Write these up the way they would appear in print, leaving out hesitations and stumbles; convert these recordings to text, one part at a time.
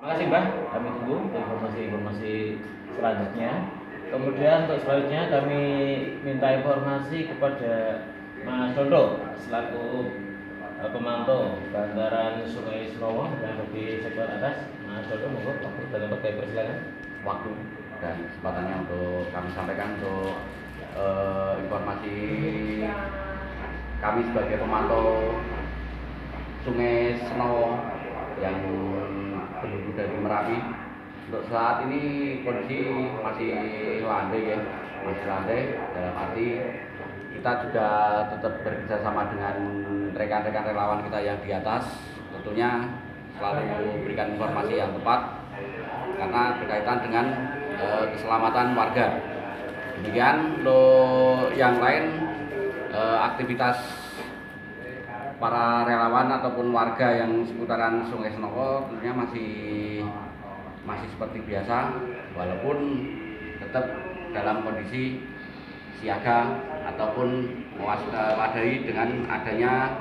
Makasih Mbak, kami tunggu informasi-informasi selanjutnya. Kemudian untuk selanjutnya kami minta informasi kepada Mas Dondo selaku pemantau bantaran Sungai Serowo yang di sektor atas. Mas Dondo, monggo waktu dan tempat kami persilakan. Waktu dan kesempatannya untuk kami sampaikan untuk informasi kami sebagai pemantau Sungai Senowo yang berhulu dari Merapi. Untuk saat ini kondisi masih landai ya, masih landai dalam arti kita juga tetap bekerjasama dengan rekan-rekan relawan kita yang di atas, tentunya selalu berikan informasi yang tepat karena berkaitan dengan keselamatan warga. Demikian untuk yang lain aktivitas para relawan ataupun warga yang seputaran Sungai Senowo tentunya masih seperti biasa, walaupun tetap dalam kondisi siaga ataupun mewaspadai dengan adanya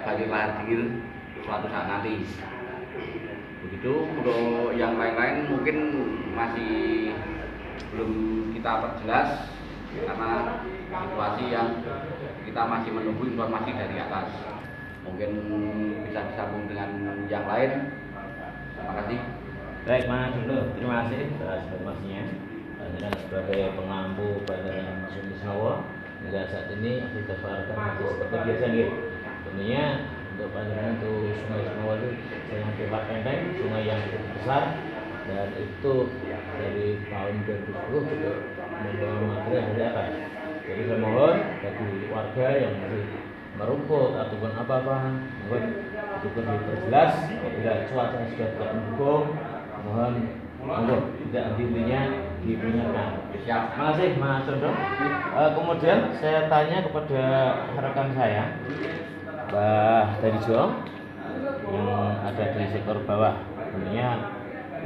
banjir lahar dingin suatu saat nanti. Begitu untuk yang lain-lain mungkin masih belum kita perjelas karena situasi yang kita masih menunggu informasi dari atas. Mungkin bisa disambung dengan yang lain. Terima kasih. Baik Mas Dondo, terima kasih atas informasinya. Dan sebagai pengampu bantaran Sungai Senowo hingga saat ini aktivitas warga masih seperti biasa gitu. Tentunya untuk bantaran itu Sungai Senowo itu sangat lebar enteng, sungai yang cukup besar dan itu dari tahun 2010 juga membawa material dari atas. Jadi saya mohon bagi warga yang masih merumput ataupun apa-apa, mohon itu diperjelas. Apabila cuaca sudah tidak mendukung, mohon tidak intinya diperingatkan. Siap. Terima kasih Mas Dondo. Kemudian saya tanya kepada rekan saya, Mbak Darijo, yang ada di sektor bawah. Tentunya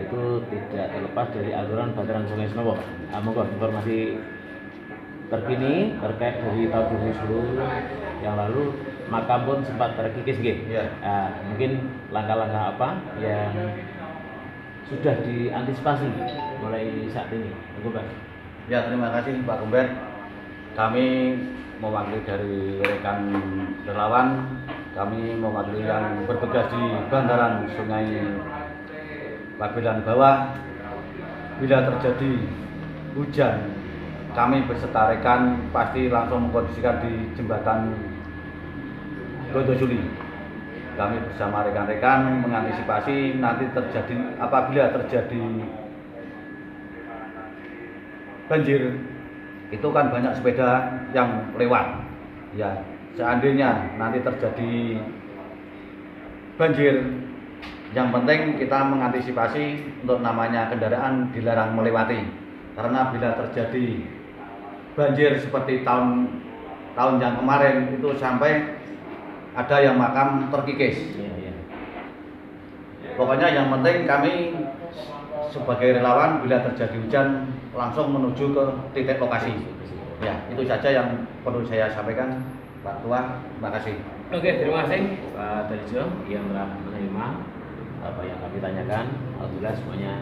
itu tidak terlepas dari aliran bantaran Sungai Senowo. Monggo informasi terkini terkait dari tahun 2010 yang lalu makam pun sempat terkikis gitu. Ya. Mungkin langkah-langkah apa yang sudah diantisipasi mulai saat ini, Pak? Ya, terima kasih Pak Gumber. Kami mewakili dari rekan relawan, kami mewakili yang bertugas di bantaran Sungai Babelan Bawah. Bila terjadi hujan, kami beserta rekan pasti langsung mengkondisikan di jembatan Gondosuli. Kami bersama rekan-rekan mengantisipasi nanti apabila terjadi banjir, itu kan banyak sepeda yang lewat. Ya, seandainya nanti terjadi banjir, yang penting kita mengantisipasi untuk namanya kendaraan dilarang melewati. Karena bila terjadi banjir seperti tahun yang kemarin itu sampai ada yang makam terkikis. Ya. Pokoknya yang penting kami sebagai relawan bila terjadi hujan langsung menuju ke titik lokasi. Ya, itu saja yang perlu saya sampaikan, Pak Tua. Terima kasih. Oke, terima kasih Pak Darijo yang telah menerima apa yang kami tanyakan. Alhamdulillah semuanya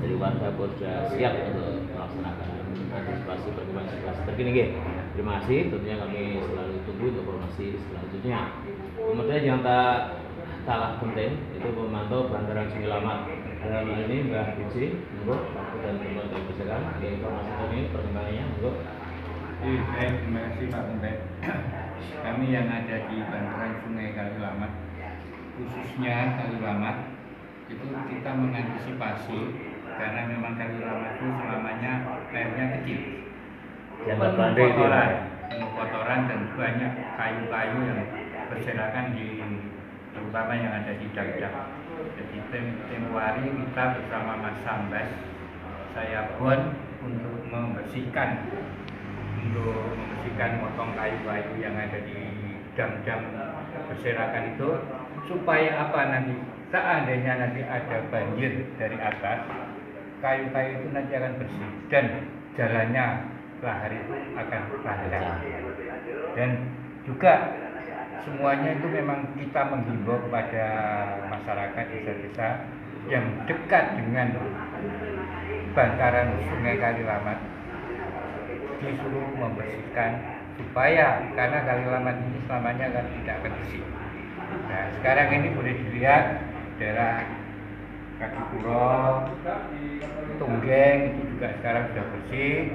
dari warga sudah siap untuk melaksanakan antisipasi perkembangan situasi terkini. Terima kasih, tentunya kami selalu tunggu informasi selanjutnya. Kemudian yang tak kalah penting itu memantau bantaran Sungai Lamat. Dalam hal ini Mbak Biji, monggo waktu dan tempat yang bersekan informasi terkini perkembangannya, monggo. Baik, terima kasih Pak Gumber. Kami yang ada di bantaran Sungai Kalilamat, khususnya Kalilamat, itu kita mengantisipasi karena memang Kalilamat itu selamanya airnya kecil, penuh kotoran dan banyak kayu-kayu yang berserakan terutama yang ada di dak-dak. Jadi tempo hari kita bersama Mas Sambas, saya bon untuk membersihkan potong kayu-kayu yang ada di dam-dam berserakan itu, supaya apa, nanti seandainya nanti ada banjir dari atas, kayu-kayu itu nanti akan bersih dan jalannya lahar itu akan lancar. Dan juga semuanya itu memang kita menghimbau kepada masyarakat desa-desa yang dekat dengan bantaran Sungai Kalilamat disuruh membersihkan supaya karena Kalilamat ini selamanya kan tidak akan bersih. Nah, sekarang ini boleh dilihat daerah Kaki Puro, Tunggeng itu juga sekarang sudah bersih.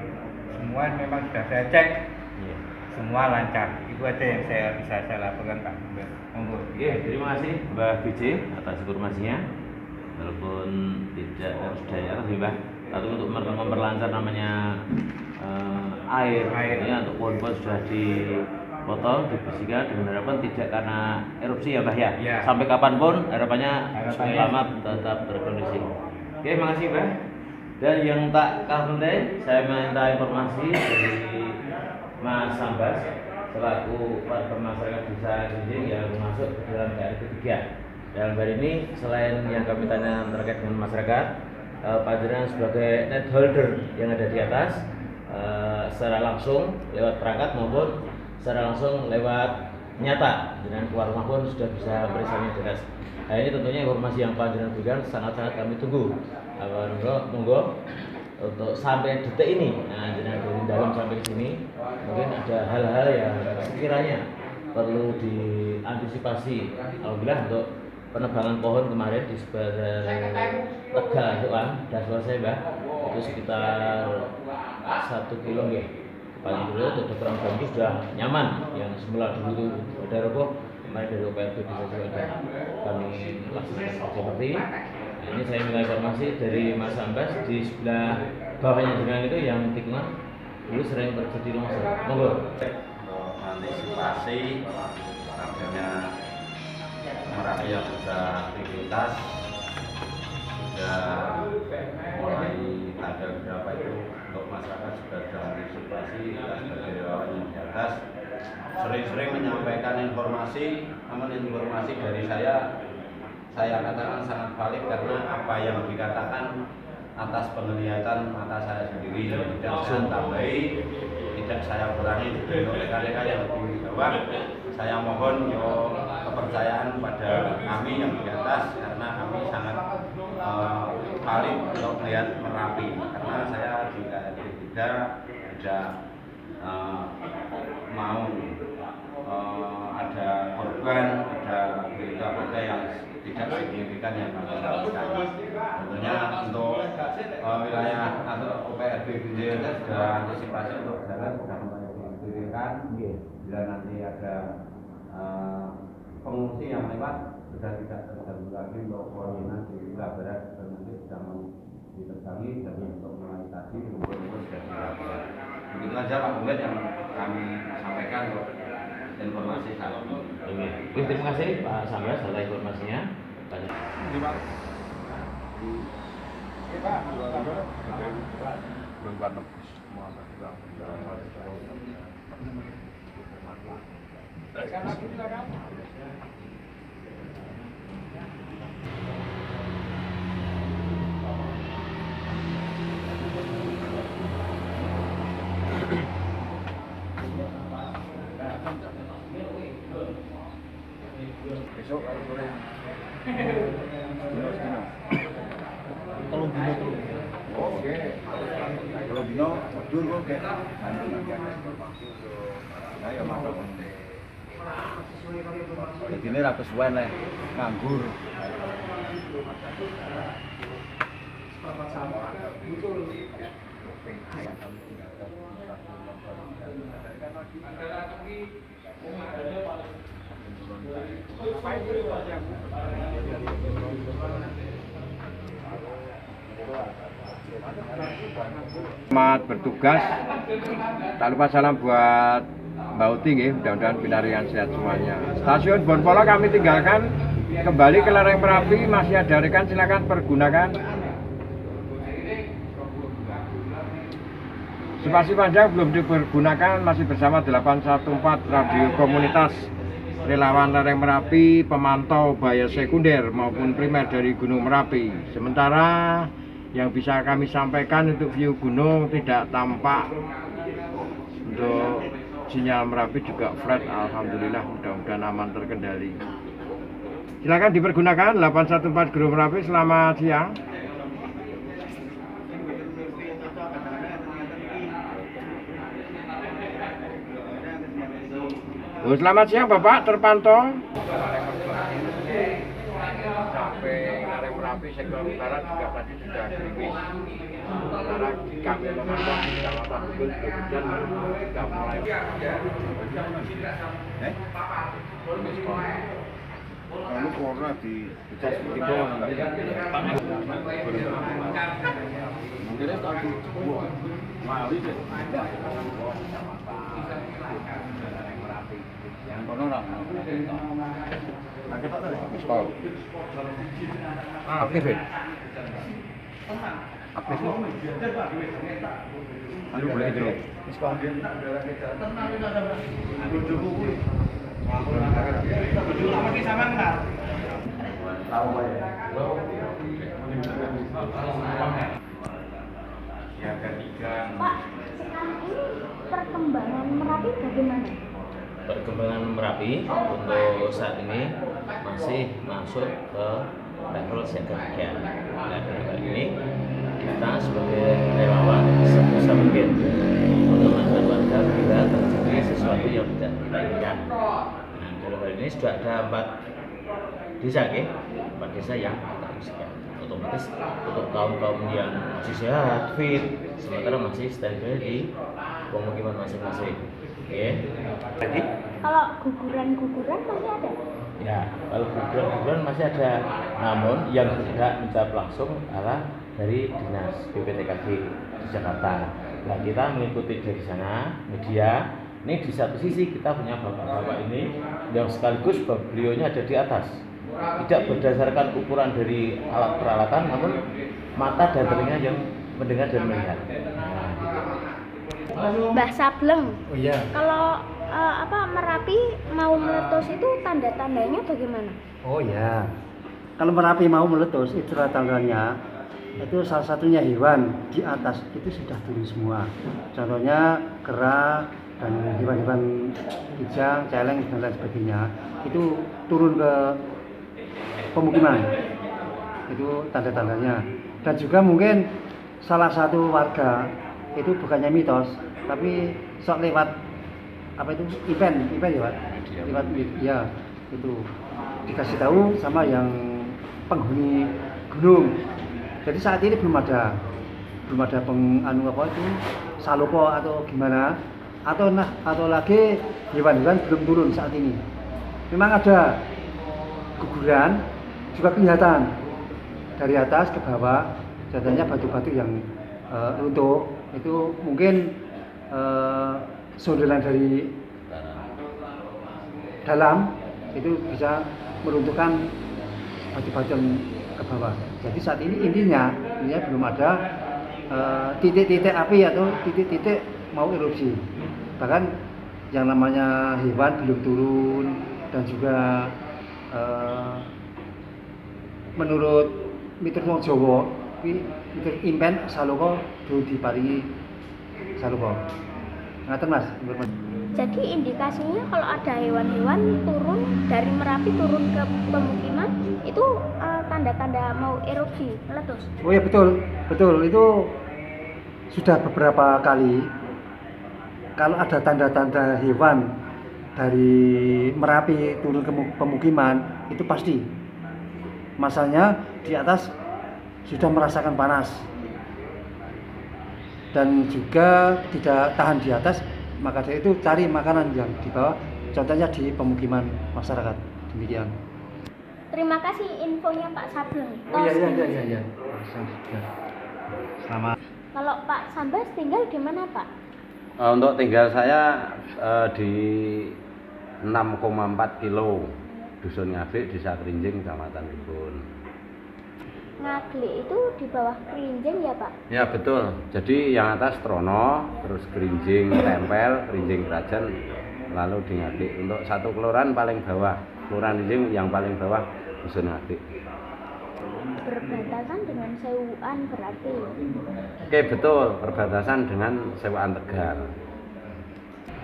Semua memang sudah saya cek, semua lancar. Itu aja yang bisa saya laporkan, Pak. Monggo. Oke, terima kasih Mbah BJ atas informasinya. Walaupun tidak harus dari atas ya Mbah, tapi untuk memperlancar namanya air. Ya, untuk pohon-pohon sudah dipotong, dibersihkan dengan harapan tidak karena erupsi ya Mbah ya. Ya. Sampai kapanpun harapannya Sungai Kalilamat tetap berkondisi. Oke, makasih Mbah. Dan yang tak kalah penting, saya minta informasi dari Mas Sambas selaku warga masyarakat desa Jinjing yang masuk ke dalam daerah ketiga. Dalam hal ini selain yang kami tanya terkait dengan masyarakat, Pak Jenderal sebagai net holder yang ada di atas secara langsung lewat perangkat maupun secara langsung lewat nyata dengan keluar rumah pun sudah bisa periksanya jelas. Nah, ini tentunya informasi yang Pak Jenderal berikan sangat-sangat kami tunggu. Monggo untuk sampai detik ini, nah dari dalam sampai ke sini mungkin ada hal-hal yang sekiranya perlu diantisipasi. Alhamdulillah untuk penebangan pohon kemarin di sebelah Tegal Soan, dasar saya Mbak, itu sekitar 1 kilo ya. Paling dulu untuk kurang bambu sudah nyaman, yang semula dulu ada roboh, kemarin dari OPRB bisa juga kami laksanakan seperti ini. Ini saya minta informasi dari Mas Sambas di sebelah bawahnya dengan itu yang tikungan dulu sering terjadi longsor. Monggo. Antisipasi adanya Merapi yang sudah aktivitas sudah mulai tanggal berapa itu untuk masyarakat sudah antisipasi kita sebagai relawan yang di atas sering-sering menyampaikan informasi, namun informasi dari saya katakan sangat valid karena apa yang dikatakan atas penglihatan mata saya sendiri tidak saya tambahi, tidak saya kurangi untuk rekan-rekan yang lebih bawah. Saya mohon kepercayaan pada kami yang di atas karena kami sangat valid untuk melihat Merapi karena saya di KRT 3 tidak mau ada korban, ada berita-berita yang tidak signifikan yang kami dapatkan. Tentunya untuk wilayah atau OPRB Binjai sudah antisipasi untuk jalan sudah mulai didirikan. Bila nanti ada pengungsi yang lewat sudah tidak terganggu lagi untuk koordinasi di wilayah barat dan nanti sudah mau diterbangi dan untuk mengatasi rumput-rumput sudah dilakukan. Begitu aja Pak Bungget yang kami sampaikan untuk informasi saat ini. Terima kasih Pak Sambas atas informasinya. Besok sore. Kalau Bino tuh, Oke. Kalau Bino betul kok kayak nanti ada informasi. Saya masuk. Jadi ini ratus wan lah, nganggur. Selamat bertugas. Tak lupa salam buat Mbak Uti nggih, mudah-mudahan pinarian sehat semuanya. Stasiun Bonpolo kami tinggalkan, kembali ke lereng Merapi, masih ada rekan silakan pergunakan. Spasi panjang belum dipergunakan, masih bersama 814 radio komunitas relawan lereng Merapi, pemantau bahaya sekunder maupun primer dari Gunung Merapi. Sementara yang bisa kami sampaikan untuk view gunung tidak tampak untuk sinyal Merapi juga flat, alhamdulillah, mudah-mudahan aman terkendali. Silakan dipergunakan 814 Guru Merapi, selamat siang. Oh, selamat siang Bapak, terpantau. Sampai Ngareng Merapi, sektor utara juga tadi sudah gerimis. Sementara kami memantau di Kecamatan Bugul, hujan sudah mulai. Lalu corona di Aktif ya? Aktif. Anu boleh itu. Yang ketiga, Pak, sekarang ini perkembangan Merapi bagaimana? Perkembangan Merapi untuk saat ini masih masuk ke level siaga 3. Nah, dalam hal ini kita sebagai relawan sebisa mungkin untuk membantu warga bila terjadi sesuatu yang tidak kita inginkan. Nah, dalam hal ini sudah ada 4 desa, 4 desa yang kita bersihkan. Otomatis untuk kaum yang masih sehat, fit, sementara masih standby di pemukiman masing-masing. Oke. Lagi? Kalau guguran masih ada? Ya, kalau guguran masih ada, namun yang tidak menjawab langsung adalah dari Dinas BPTKG di Jakarta. Nah, kita mengikuti dari sana, media. Ini di satu sisi kita punya bapak-bapak ini yang sekaligus beliaunya ada di atas. Tidak berdasarkan ukuran dari alat peralatan, namun mata dan telinga yang mendengar dan melihat. Nah, gitu. Mbah Sableng. Oh iya. Kalau Merapi mau meletus itu tanda-tandanya bagaimana? Oh ya, kalau Merapi mau meletus itu tandanya itu salah satunya hewan di atas itu sudah turun semua. Contohnya kera dan hewan-hewan kijang, celeng dan lain sebagainya itu turun ke pemukiman. Itu tanda-tandanya. Dan juga mungkin salah satu warga itu bukannya mitos, tapi sok lewat apa itu event ya Pak? Lewat ya itu dikasih tahu sama yang penghuni gunung. Jadi saat ini belum ada apa itu salopo atau gimana atau lagi hewan-hewan belum turun saat ini. Memang ada guguran juga kelihatan dari atas ke bawah, jadinya batu-batu yang runtuh itu mungkin sondelan dari dalam itu bisa meruntuhkan batu-batu ke bawah. Jadi saat ini intinya belum ada titik-titik api atau titik-titik mau erupsi. Bahkan yang namanya hewan belum turun dan juga menurut mitur wong Jawa mitur impen saloko do diparingi saloko. Ngaten Mas. Jadi indikasinya kalau ada hewan-hewan turun dari Merapi turun ke pemukiman itu tanda-tanda mau erupsi, meletus. Oh ya betul itu sudah beberapa kali kalau ada tanda-tanda hewan dari Merapi turun ke pemukiman itu pasti masanya di atas sudah merasakan panas dan juga tidak tahan di atas, maka dari itu cari makanan yang di bawah, contohnya di pemukiman masyarakat. Demikian. Terima kasih infonya Pak Sableng. Oh iya. Selamat. Kalau Pak Sambas tinggal di mana Pak? Untuk tinggal saya di 6,4 kilo Dusun Ngabik, Desa Kerinjing, Kecamatan Ribun. Ngaglik itu di bawah Kerinjing ya Pak? Ya betul, jadi yang atas Trono, terus Kerinjing Tempel, Kerinjing Krajan, lalu di Ngabik. Untuk satu kelurahan paling bawah, Kelurahan Kerinjing yang paling bawah Dusun Ngabik. Berbatasan dengan Sewuan berarti? Oke betul, perbatasan dengan Sewuan Tegal.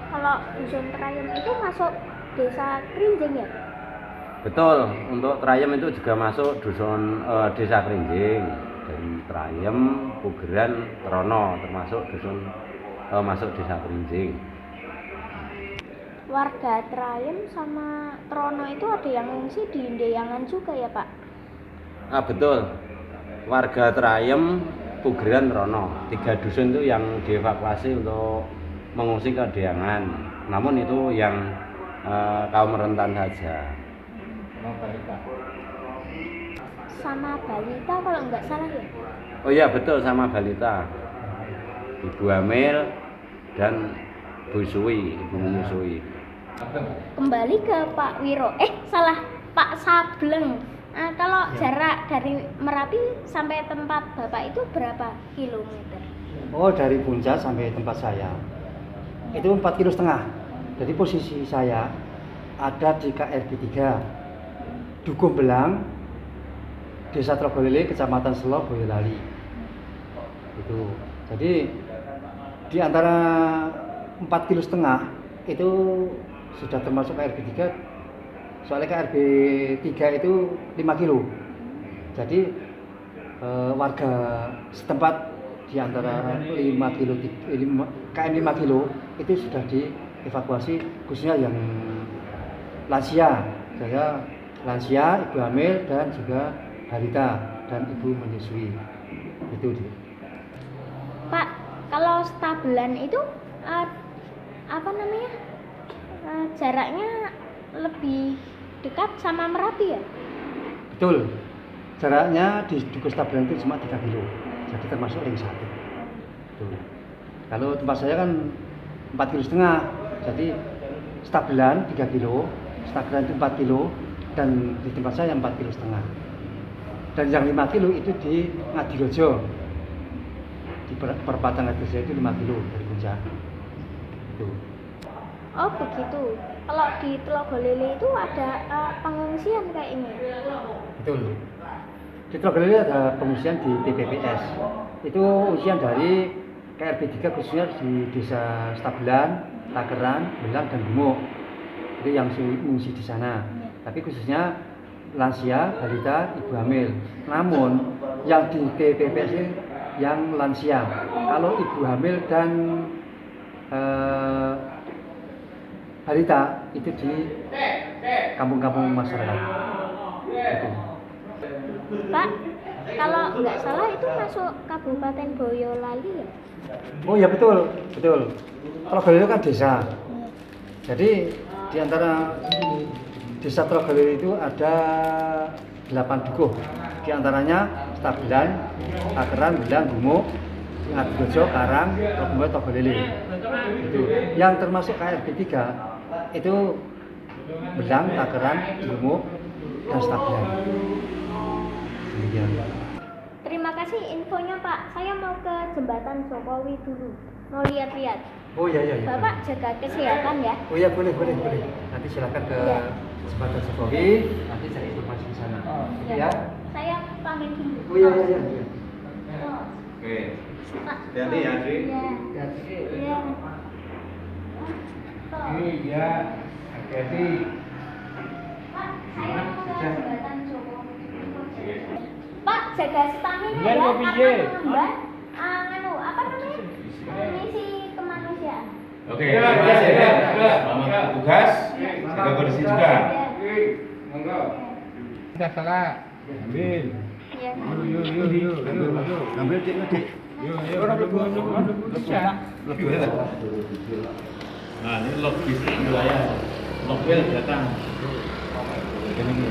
kalau dusun Trayem itu masuk desa Krinjing ya? Betul, untuk Trayem itu juga masuk dusun desa Krinjing dan Trayem, Pugeran, Trono termasuk dusun masuk desa Krinjing. Warga Trayem sama Trono itu ada yang ngungsi di Indeyangan juga ya Pak? Betul, warga Trayem, Pugeran, Trono 3 dusun itu yang dievakuasi untuk mengungsi ke Deangan. Namun itu yang kaum rentan saja. Sama balita kalau nggak salah ya? Oh iya betul, sama balita, ibu hamil dan busui, ibu menyusui. Kembali ke Pak Wiro, salah, Pak Sableng. Kalau jarak dari Merapi sampai tempat Bapak itu berapa kilometer? Oh, dari Puncak sampai tempat saya itu 4,5 kilo. Jadi posisi saya ada di KRB 3 Dukuh Belang, Desa Trogolele, Kecamatan Selo, Boyolali. Itu. Jadi di antara 4,5 kilo itu sudah termasuk KRB 3. Soalnya KRB 3 itu 5 kilo. Jadi warga setempat di antara 5 kilo, KM 5 kilo itu sudah dievakuasi, khususnya yang lansia, ibu hamil dan juga balita dan ibu menyusui. Itu dia. Pak, kalau Stabelan itu jaraknya lebih dekat sama Merapi ya? Betul. Jaraknya di Dukuh Stabelan itu cuma 3 kilo. Jadi termasuk ring 1. Betul. Kalau tempat saya kan 4,5 kilo. Jadi Stabelan 3 kilo, Stabelan itu 4 kilo, dan di tempat saya 4,5 kilo. Dan yang 5 kilo itu di Ngadirojo. Di perempatan Ngadirojo itu 5 kilo dari Puncak. Itu. Oh begitu. Kalau di Tlogolele itu ada pengungsian kayak ini? Betul. Di Trogolele ada pengungsian di TPPS. Itu usian dari KRB 3 khususnya di Desa Stabelan, Takeran, Belang, dan Gumuk. Itu yang mengungsi di sana. Tapi khususnya lansia, balita, ibu hamil. Namun yang di TPPS ini yang lansia. Kalau ibu hamil dan balita itu di kampung-kampung masyarakat. Itu. Pak, kalau nggak salah itu masuk Kabupaten Boyolali ya? Oh ya betul. Trogolele kan desa. Jadi di antara desa Trogolele itu ada 8 dukuh. Di antaranya Stabelan, Takeran, Belang, Gumuk, Ngadirojo, Karang, Trogolele. Itu. Yang termasuk KRB 3 itu Belang, Takeran, Gumuk, dan Stabelan. Demikian. Terima kasih infonya Pak. Saya mau ke Jembatan Jokowi dulu. Mau lihat-lihat. Oh iya. Bapak jaga kesehatan ya. Oh iya boleh. Nanti silakan ke Jembatan Jokowi, nanti cari informasi di sana. Ya. Saya pamit dulu. Oh iya. Oh. Oke. Pak. Hati-hati ya, Dri. Iya. Iya, hati-hati. Pak, saya mau ke Jembatan Jokowi. Pak, jaga stamina ya. Misi kemanusiaan. Oke, terima kasih ya. Selamat bertugas. Jaga kondisi juga. Monggo. Udah salah. Ambil. Iya. Yuk. Ambil Dik. Nah, ini logistik wilayah. Mobil datang. Ini.